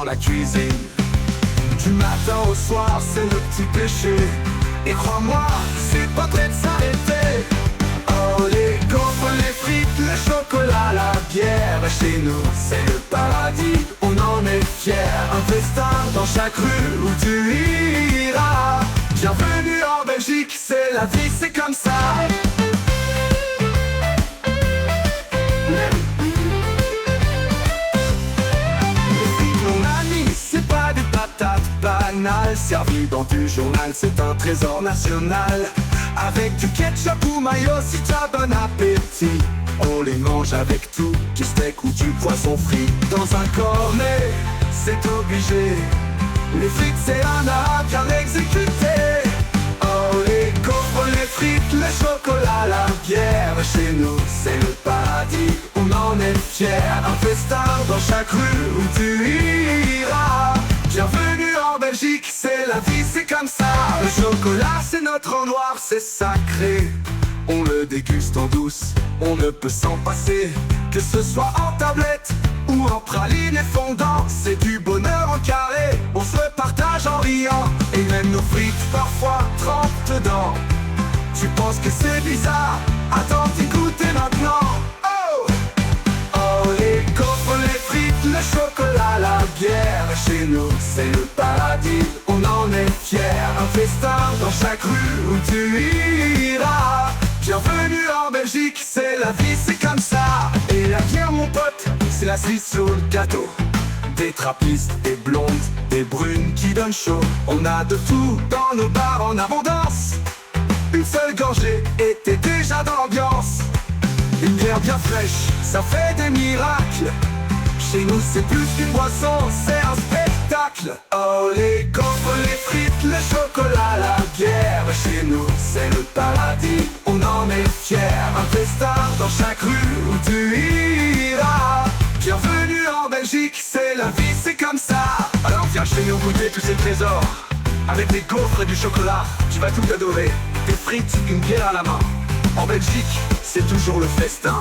la cuisine. Du matin au soir, c'est le petit péché. Et crois-moi, c'est pas prêt de s'arrêter. Oh, les gaufres, les frites, le chocolat, la bière. Chez nous, c'est le paradis, on en est fiers. Un festin dans chaque rue où tu iras. Bienvenue en Belgique, c'est la vie, c'est comme ça. Servi dans du journal, c'est un trésor national. Avec du ketchup ou mayo si t'as bon appétit. On les mange avec tout, du steak ou du poisson frit. Dans un cornet, c'est obligé. Les frites c'est un art bien exécuté. Oh, les gaufres, les frites, le chocolat, la bière. Chez nous c'est le paradis, on en est fiers. Un festin dans chaque rue où tu iras. Bienvenue en Belgique, c'est la vie, c'est comme ça. Le chocolat, c'est notre en noir, c'est sacré. On le déguste en douce, on ne peut s'en passer. Que ce soit en tablette ou en praline et fondant, c'est du bonheur en carré. On se partage en riant, et même nos frites parfois trempent dedans. Tu penses que c'est bizarre? Attends d'y goûter maintenant. Oh, les gaufres, les frites, le chocolat, la bière. Chez nous c'est le paradis, on en est fiers. Un festin dans chaque rue où tu iras. Bienvenue en Belgique, c'est la vie, c'est comme ça. Et la bière mon pote, c'est la cerise sur le gâteau. Des trappistes, des blondes, des brunes qui donnent chaud. On a de tout dans nos bars en abondance. Une seule gorgée et t'es déjà dans l'ambiance. Une bière bien fraîche, ça fait des miracles. Chez nous c'est plus qu'une boisson, c'est un spectacle. Oh, les gaufres, les frites, le chocolat, la bière. Chez nous c'est le paradis, on en est fiers. Un festin dans chaque rue où tu iras. Bienvenue en Belgique, c'est la vie, c'est comme ça. Alors viens chez nous goûter tous ces trésors. Avec des gaufres et du chocolat, tu vas tout adorer. Des frites, une bière à la main. En Belgique, c'est toujours le festin.